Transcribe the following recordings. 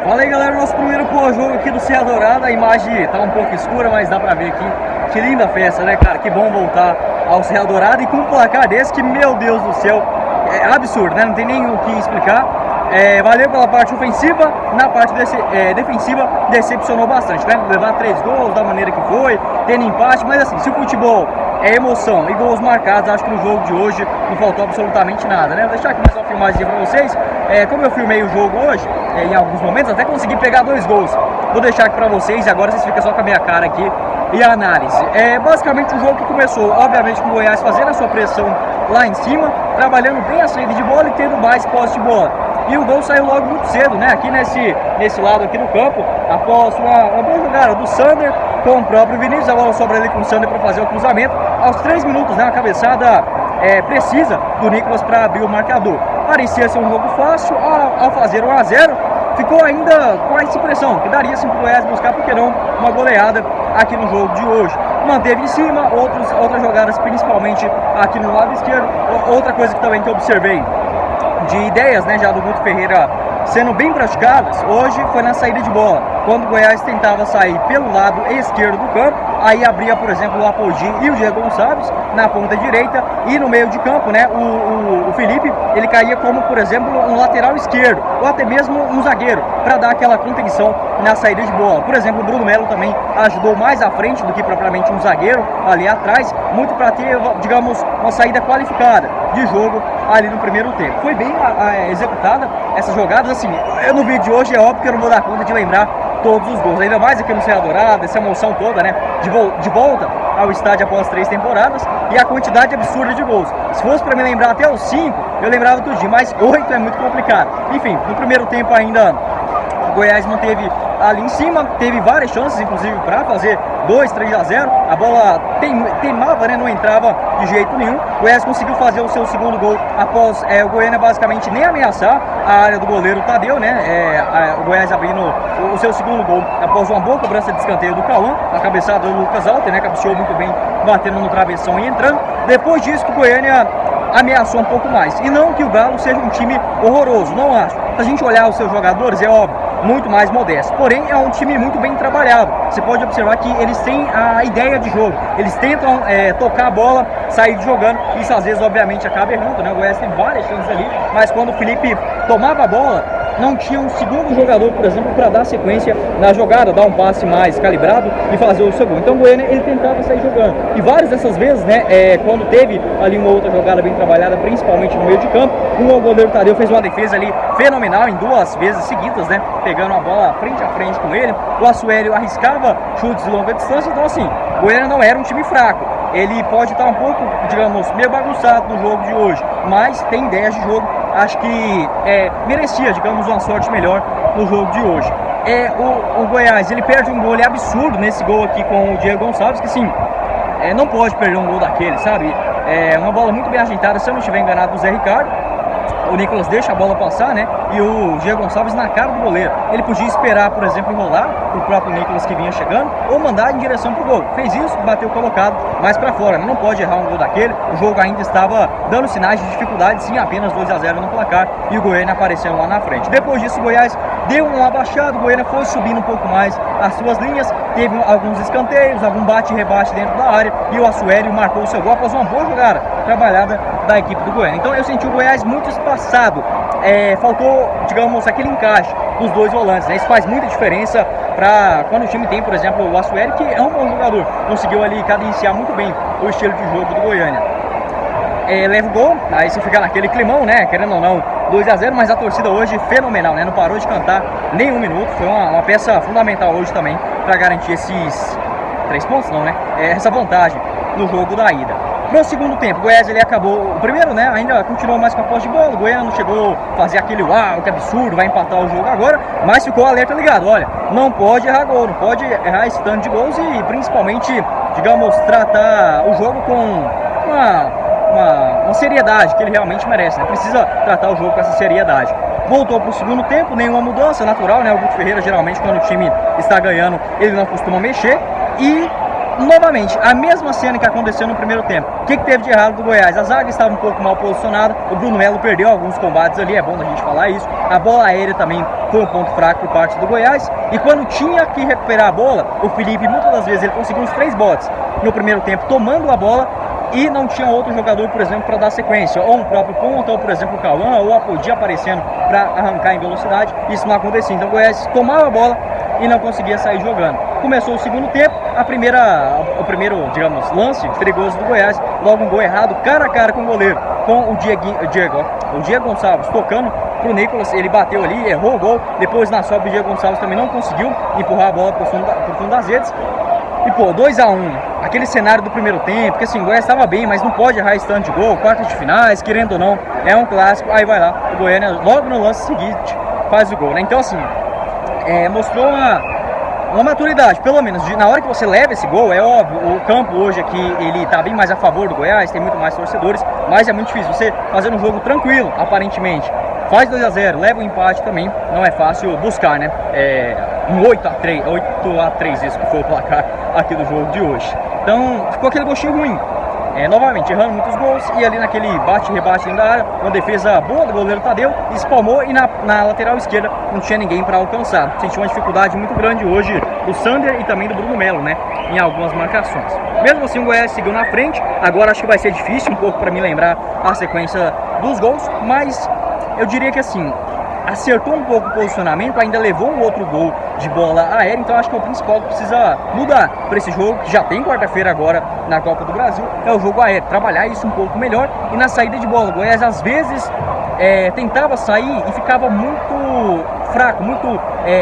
Fala aí, galera, nosso primeiro pós-jogo aqui do Serra Dourada. A imagem tá um pouco escura, mas dá pra ver aqui. Que linda festa, né, cara? Que bom voltar ao Serra Dourada e com um placar desse que, meu Deus do céu, é absurdo, né? Não tem nem o que explicar. Valeu pela parte ofensiva, na parte defensiva decepcionou bastante, né? Levar 3 gols da maneira que foi, tendo empate, mas assim, se o futebol é emoção e gols marcados, acho que no jogo de hoje não faltou absolutamente nada, né? Vou deixar aqui mais uma filmagem pra vocês. Como eu filmei o jogo hoje, em alguns momentos, até consegui pegar 2 gols. Vou deixar aqui pra vocês e agora vocês ficam só com a minha cara aqui e a análise. Basicamente o jogo que começou, obviamente, com o Goiás fazendo a sua pressão lá em cima, trabalhando bem a saída de bola e tendo mais posse de bola. E o gol saiu logo muito cedo, né? Aqui nesse lado aqui do campo, após uma boa jogada do Sander com o próprio Vinícius. A bola sobra ali com o Sander para fazer o cruzamento. Aos 3 minutos, né? Uma cabeçada precisa do Nicolas para abrir o marcador. Parecia ser um jogo fácil. Ao fazer 1 a 0, ficou ainda com essa impressão que daria sim para o Goiás buscar, porque não, uma goleada aqui no jogo de hoje. Manteve em cima, outras jogadas, principalmente aqui no lado esquerdo. Outra coisa que também que eu observei de ideias, né, já do Guto Ferreira sendo bem praticadas, hoje foi na saída de bola. Quando o Goiás tentava sair pelo lado esquerdo do campo, aí abria, por exemplo, o Apodi e o Diego Gonçalves na ponta direita, e no meio de campo, né, o Felipe, ele caía como, por exemplo, um lateral esquerdo, ou até mesmo um zagueiro, para dar aquela contenção na saída de bola. Por exemplo, o Bruno Melo também ajudou mais à frente do que propriamente um zagueiro ali atrás, muito para ter, digamos, uma saída qualificada de jogo ali no primeiro tempo. Foi bem executada essas jogadas, assim, no vídeo de hoje é óbvio que eu não vou dar conta de lembrar todos os gols, ainda mais aqui no Serra Dourada, essa emoção toda, né, de volta ao estádio após 3 temporadas e a quantidade absurda de gols. Se fosse para me lembrar até os 5, eu lembrava tudinho, mas 8 é muito complicado. Enfim, no primeiro tempo ainda o Goiás manteve ali em cima, teve várias chances, inclusive, para fazer 2, 3 a 0. A bola teimava, né, não entrava de jeito nenhum. O Goiás conseguiu fazer o seu segundo gol após o Goiânia basicamente nem ameaçar a área do goleiro Tadeu, né? O Goiás abrindo o seu segundo gol após uma boa cobrança de escanteio do Cauã, a cabeçada do Lucas Alter, né? Cabeceou muito bem, batendo no travessão e entrando. Depois disso, que o Goiânia ameaçou um pouco mais. E não que o Galo seja um time horroroso, não acho. Se a gente olhar os seus jogadores, é óbvio, muito mais modesto. Porém, é um time muito bem trabalhado. Você pode observar que eles têm a ideia de jogo. Eles tentam tocar a bola, sair jogando. Isso às vezes, obviamente, acaba errando, né? O Goiás tem várias chances ali, mas quando o Felipe tomava a bola, não tinha um segundo jogador, por exemplo, para dar sequência na jogada, dar um passe mais calibrado e fazer o seu gol. Então o Goiânia, ele tentava sair jogando. E várias dessas vezes, né, quando teve ali uma outra jogada bem trabalhada, principalmente no meio de campo, o goleiro Tadeu fez uma defesa ali fenomenal em 2 vezes seguidas, né, pegando a bola frente a frente com ele. O Assuélio arriscava chutes de longa distância. Então assim, o Goiânia não era um time fraco. Ele pode estar um pouco, digamos, meio bagunçado no jogo de hoje, mas tem ideias de jogo. Acho que merecia, digamos, uma sorte melhor no jogo de hoje. O Goiás, ele perde um gol absurdo nesse gol aqui com o Diego Gonçalves, que sim, não pode perder um gol daquele, sabe? Uma bola muito bem ajeitada, se eu não estiver enganado, do Zé Ricardo. O Nicolas deixa a bola passar, né? E o Diego Gonçalves na cara do goleiro. Ele podia esperar, por exemplo, enrolar o próprio Nicolas que vinha chegando, ou mandar em direção pro gol. Fez isso, bateu colocado mais para fora. Não pode errar um gol daquele. O jogo ainda estava dando sinais de dificuldade, sim, apenas 2 a 0 no placar. E o Goiânia aparecendo lá na frente. Depois disso, o Goiás deu um abaixado. O Goiânia foi subindo um pouco mais as suas linhas. Teve alguns escanteios, algum bate e rebate dentro da área. E o Assuélio marcou o seu gol após uma boa jogada trabalhada da equipe do Goiânia. Então eu senti o Goiás muito espaçado. Faltou, digamos, aquele encaixe dos 2 volantes, né? Isso faz muita diferença para quando o time tem, por exemplo, o Assuélio, que é um bom jogador, conseguiu ali cadenciar muito bem o estilo de jogo do Goiânia. Leva o gol, aí você fica naquele climão, né? Querendo ou não, 2 a 0, mas a torcida hoje fenomenal, né? Não parou de cantar nem um minuto. Foi uma peça fundamental hoje também para garantir esses 3 pontos, não, né? Essa vantagem no jogo da ida. No segundo tempo, o Goiás, ele acabou, o primeiro, né, ainda continuou mais com a posse de bola. O Goiânia não chegou a fazer aquele uau, que absurdo, vai empatar o jogo agora, mas ficou o alerta ligado. Olha, não pode errar gol, não pode errar esse tanto de gols e principalmente, digamos, tratar o jogo com uma seriedade que ele realmente merece, né? Precisa tratar o jogo com essa seriedade. Voltou para o segundo tempo, nenhuma mudança, natural, né? O Guto Ferreira, geralmente, quando o time está ganhando, ele não costuma mexer. E novamente, a mesma cena que aconteceu no primeiro tempo. O que teve de errado do Goiás? A zaga estava um pouco mal posicionada, o Bruno Melo perdeu alguns combates ali, é bom a gente falar isso. A bola aérea também foi um ponto fraco por parte do Goiás. E quando tinha que recuperar a bola, o Felipe, muitas das vezes, ele conseguiu uns 3 botes no primeiro tempo, tomando a bola, e não tinha outro jogador, por exemplo, para dar sequência, ou um próprio ponta, ou por exemplo o Cauã, ou a Apodi aparecendo para arrancar em velocidade. Isso não acontecia, então o Goiás tomava a bola e não conseguia sair jogando. Começou o segundo tempo, o primeiro, digamos, lance perigoso do Goiás, logo um gol errado, cara a cara com o goleiro, com o Diego Gonçalves tocando pro Nicolas, ele bateu ali, errou o gol, depois na sobra o Diego Gonçalves também não conseguiu empurrar a bola pro fundo das redes. E pô, 2-1, aquele cenário do primeiro tempo, que assim, o Goiás estava bem, mas não pode errar esse tanto de gol, quartas de finais, querendo ou não, é um clássico, aí vai lá, o Goiânia logo no lance seguinte faz o gol, né? Então assim, mostrou uma maturidade, pelo menos, na hora que você leva esse gol, é óbvio, o campo hoje aqui, ele tá bem mais a favor do Goiás, tem muito mais torcedores, mas é muito difícil, você fazer um jogo tranquilo, aparentemente, faz 2-0, leva o empate também, não é fácil buscar, né? Um 8-3, isso que foi o placar aqui do jogo de hoje. Então, ficou aquele gostinho ruim. Novamente, errando muitos gols, e ali naquele bate-rebate da área, uma defesa boa do goleiro Tadeu, espalmou, e na lateral esquerda não tinha ninguém para alcançar. Sentiu uma dificuldade muito grande hoje do Sander e também do Bruno Melo, né, em algumas marcações. Mesmo assim, o Goiás seguiu na frente. Agora acho que vai ser difícil um pouco para mim lembrar a sequência dos gols, mas eu diria que assim, acertou um pouco o posicionamento, ainda levou um outro gol de bola aérea, então acho que é o principal que precisa mudar para esse jogo, que já tem quarta-feira agora na Copa do Brasil, é o jogo aéreo, trabalhar isso um pouco melhor. E na saída de bola, o Goiás às vezes tentava sair e ficava muito fraco, muito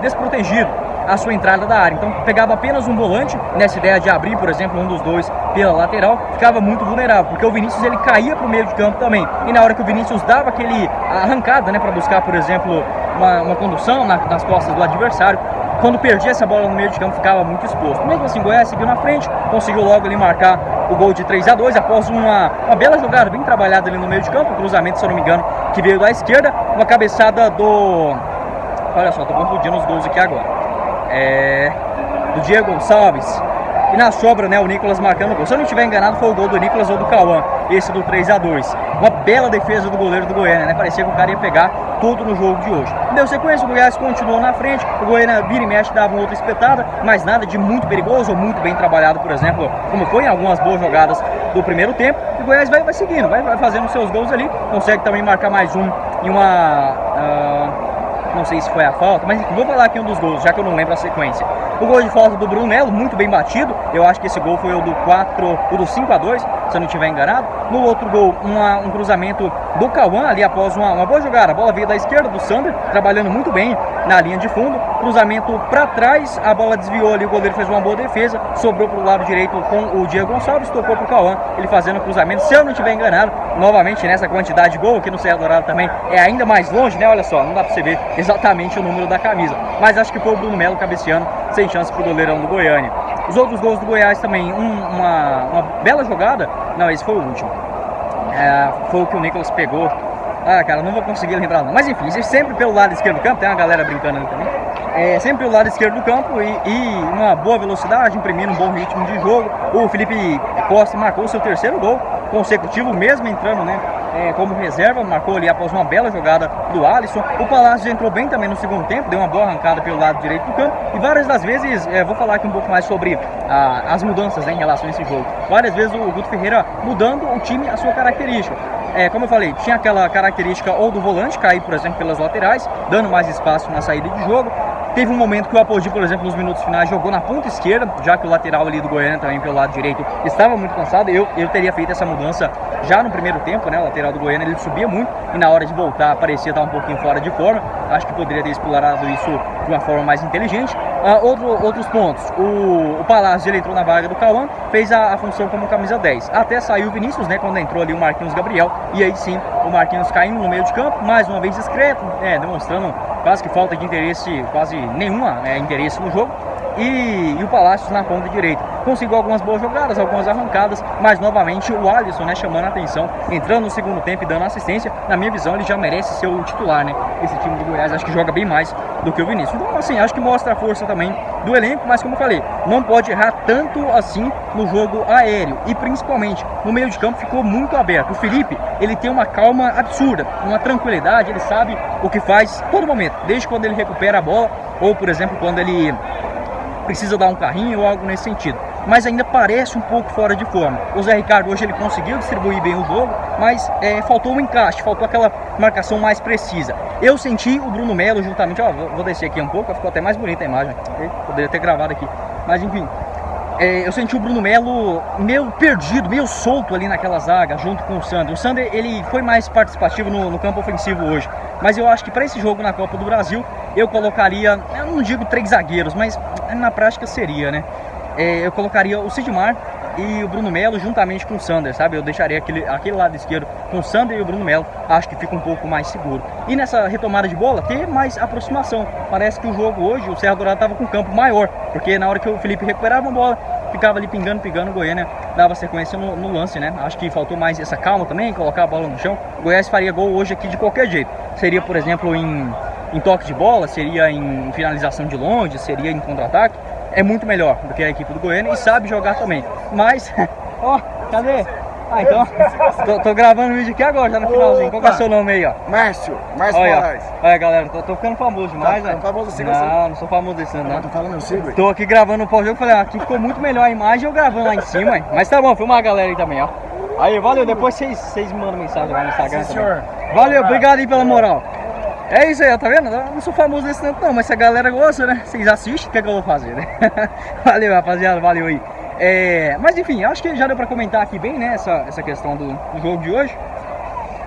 desprotegido a sua entrada da área, então pegava apenas um volante, nessa ideia de abrir, por exemplo, um dos dois pela lateral, ficava muito vulnerável, porque o Vinícius ele caía para o meio de campo também, e na hora que o Vinícius dava aquele arrancada, né, para buscar, por exemplo, uma condução nas costas do adversário, quando perdia essa bola no meio de campo ficava muito exposto. Mesmo assim, o Goiás seguiu na frente, conseguiu logo ali marcar o gol de 3-2 após uma bela jogada bem trabalhada ali no meio de campo, um cruzamento, se eu não me engano, que veio da esquerda, uma cabeçada do... Olha só, tô confundindo os gols aqui agora. Do Diego Gonçalves, e na sobra, né, o Nicolas marcando o gol. Se eu não estiver enganado, foi o gol do Nicolas ou do Cauã, esse do 3-2. Uma bela defesa do goleiro do Goiânia, né? Parecia que o cara ia pegar tudo no jogo de hoje. Deu sequência, o Goiás continuou na frente, o Goiânia vira e mexe, dava uma outra espetada, mas nada de muito perigoso ou muito bem trabalhado, por exemplo, como foi em algumas boas jogadas do primeiro tempo. O Goiás vai seguindo, vai fazendo seus gols ali, consegue também marcar mais um em não sei se foi a falta, mas vou falar aqui um dos gols, já que eu não lembro a sequência. O gol de falta do Bruno Melo, muito bem batido. Eu acho que esse gol foi o do 5-2, se eu não estiver enganado. No outro gol, um cruzamento do Cauã, ali após uma boa jogada. A bola veio da esquerda do Sander, trabalhando muito bem na linha de fundo. Cruzamento para trás, a bola desviou ali, o goleiro fez uma boa defesa. Sobrou para o lado direito com o Diego Gonçalves, tocou para o Cauã, ele fazendo o cruzamento. Se eu não estiver enganado, novamente nessa quantidade de gol, aqui no Serra Dourada também é ainda mais longe, né? Olha só, não dá para você ver exatamente o número da camisa. Mas acho que foi o Bruno Melo cabeceando, sem chance pro goleirão do Goiânia. Os outros gols do Goiás também, uma bela jogada. Não, esse foi o último. Foi o que o Nicolas pegou. Cara, não vou conseguir lembrar não. Mas enfim, sempre pelo lado esquerdo do campo, tem uma galera brincando ali também. Sempre pelo lado esquerdo do campo e uma boa velocidade, imprimindo um bom ritmo de jogo. O Felipe Costa marcou o seu terceiro gol consecutivo, mesmo entrando, né, como reserva, marcou ali após uma bela jogada do Alisson. O Palácios entrou bem também no segundo tempo, deu uma boa arrancada pelo lado direito do campo, e várias das vezes, vou falar aqui um pouco mais sobre as mudanças, né, em relação a esse jogo. Várias vezes o Guto Ferreira mudando o time, a sua característica. Como eu falei, tinha aquela característica ou do volante cair, por exemplo, pelas laterais, dando mais espaço na saída de jogo. Teve um momento que o Apodi, por exemplo, nos minutos finais, jogou na ponta esquerda, já que o lateral ali do Goiânia também pelo lado direito estava muito cansado. Eu teria feito essa mudança já no primeiro tempo, né? O lateral do Goiânia, ele subia muito e na hora de voltar parecia estar um pouquinho fora de forma. Acho que poderia ter explorado isso de uma forma mais inteligente. Outros pontos, o Palácios, ele entrou na vaga do Cauã, fez a função como camisa 10. Até saiu o Vinícius, né, quando entrou ali o Marquinhos Gabriel, e aí sim o Marquinhos caindo no meio de campo, mais uma vez discreto, demonstrando quase que falta de interesse, quase nenhuma interesse no jogo. E o Palácios na ponta direita. conseguiu algumas boas jogadas, algumas arrancadas, mas novamente o Alisson, né, chamando a atenção, entrando no segundo tempo e dando assistência. Na minha visão, ele já merece ser o titular, né? Esse time do Goiás acho que joga bem mais do que o Vinícius. Então, assim, acho que mostra a força também do elenco, mas como eu falei, não pode errar tanto assim no jogo aéreo e principalmente no meio de campo ficou muito aberto. O Felipe, ele tem uma calma absurda, uma tranquilidade, ele sabe o que faz todo momento, desde quando ele recupera a bola ou, por exemplo, quando ele precisa dar um carrinho ou algo nesse sentido, mas ainda parece um pouco fora de forma. O Zé Ricardo hoje ele conseguiu distribuir bem o jogo, mas faltou um encaixe, faltou aquela marcação mais precisa. Eu senti o Bruno Melo juntamente, ó, vou descer aqui um pouco, ficou até mais bonita a imagem, poderia ter gravado aqui, mas enfim, eu senti o Bruno Melo meio perdido, meio solto ali naquela zaga, junto com o Sander. O Sander, ele foi mais participativo no campo ofensivo hoje, mas eu acho que para esse jogo na Copa do Brasil, eu colocaria, eu não digo 3 zagueiros, mas na prática seria, né? Eu colocaria o Sidmar e o Bruno Melo juntamente com o Sander, sabe? Eu deixaria aquele lado esquerdo com o Sander e o Bruno Melo, acho que fica um pouco mais seguro. E nessa retomada de bola, ter mais aproximação. Parece que o jogo hoje, o Serra Dourada estava com um campo maior, porque na hora que o Felipe recuperava a bola, ficava ali pingando, o Goiânia dava sequência no lance, né? Acho que faltou mais essa calma também, colocar a bola no chão. O Goiás faria gol hoje aqui de qualquer jeito. Seria, por exemplo, em toque de bola, seria em finalização de longe, seria em contra-ataque. É muito melhor do que a equipe do Goiânia e sabe jogar também. Mas, ó, cadê? Ah, então, tô gravando o vídeo aqui agora, já no finalzinho. Qual que é o seu nome aí, ó? Márcio Moraes. Olha, galera, tô ficando famoso demais, tá, né? Famoso assim, não sou famoso desse ano, não. Tô falando, eu sigo. Tô aqui gravando o pós-jogo, falei, aqui ficou muito melhor a imagem, eu gravando lá em cima, hein? Mas tá bom, filmar a galera aí também, ó. Aí, valeu, depois vocês me mandam mensagem lá no Instagram. Sim, também. senhor. Valeu, obrigado aí pela moral. É isso aí, ó, tá vendo? Eu não sou famoso desse tanto não, mas se a galera gosta, né? Vocês assistem, o que é que eu vou fazer, né? Valeu, rapaziada, valeu aí. Mas enfim, acho que já deu pra comentar aqui bem, né, essa questão do jogo de hoje.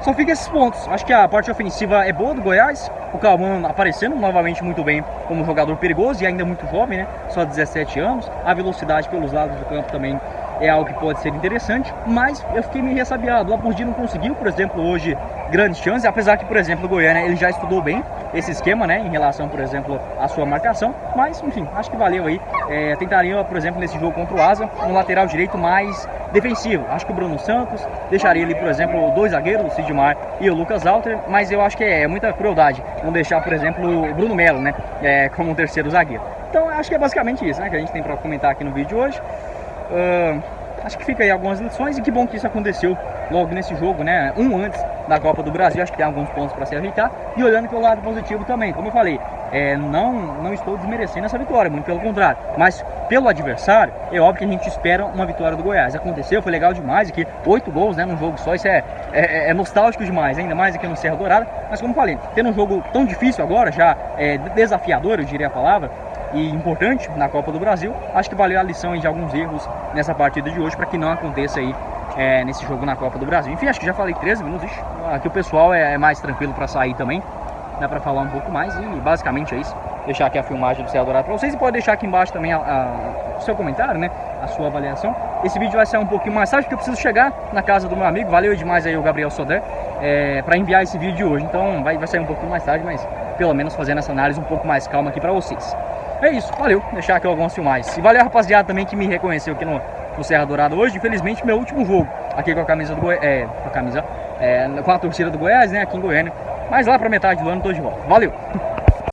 Só fica esses pontos. Acho que a parte ofensiva é boa do Goiás. O Cauã aparecendo novamente muito bem como jogador perigoso e ainda muito jovem, né? Só 17 anos. A velocidade pelos lados do campo também é algo que pode ser interessante, mas eu fiquei meio ressabiado. O Lapurdi não conseguiu, por exemplo, hoje grandes chances, apesar que, por exemplo, o Goiânia ele já estudou bem esse esquema, né, em relação, por exemplo, à sua marcação, mas, enfim, acho que valeu aí. Tentaria, por exemplo, nesse jogo contra o Asa, um lateral direito mais defensivo. Acho que o Bruno Santos deixaria ali, por exemplo, 2 zagueiros, o Sidmar e o Lucas Alter, mas eu acho que é muita crueldade não deixar, por exemplo, o Bruno Melo, né, como um terceiro zagueiro. Então, acho que é basicamente isso, né, que a gente tem para comentar aqui no vídeo de hoje. Acho que fica aí algumas lições e que bom que isso aconteceu logo nesse jogo, né? Antes da Copa do Brasil, acho que tem alguns pontos para se ajeitar. E olhando pelo lado positivo também, como eu falei, não estou desmerecendo essa vitória, muito pelo contrário. Mas pelo adversário, é óbvio que a gente espera uma vitória do Goiás. Aconteceu, foi legal demais, aqui 8 gols, né, num jogo só, isso é nostálgico demais, ainda mais aqui no Serra Dourada. Mas como eu falei, tendo um jogo tão difícil agora, já desafiador, eu diria a palavra, e importante na Copa do Brasil, acho que valeu a lição de alguns erros nessa partida de hoje para que não aconteça aí nesse jogo na Copa do Brasil. Enfim, acho que já falei 13 minutos, aqui o pessoal é mais tranquilo para sair também, dá para falar um pouco mais e basicamente é isso. Deixar aqui a filmagem do Serra Dourada para vocês e pode deixar aqui embaixo também o seu comentário, né, a sua avaliação. Esse vídeo vai ser um pouquinho mais tarde porque eu preciso chegar na casa do meu amigo, valeu demais aí o Gabriel Soder, para enviar esse vídeo de hoje, então vai sair um pouquinho mais tarde, mas pelo menos fazendo essa análise um pouco mais calma aqui para vocês. É isso, valeu, deixar aqui algumas filmagens. E valeu a rapaziada também que me reconheceu aqui no Serra Dourada hoje. Infelizmente, meu último jogo aqui com a camisa do Goiás, com a torcida do Goiás, né, aqui em Goiânia. Mas lá pra metade do ano tô de volta. Valeu!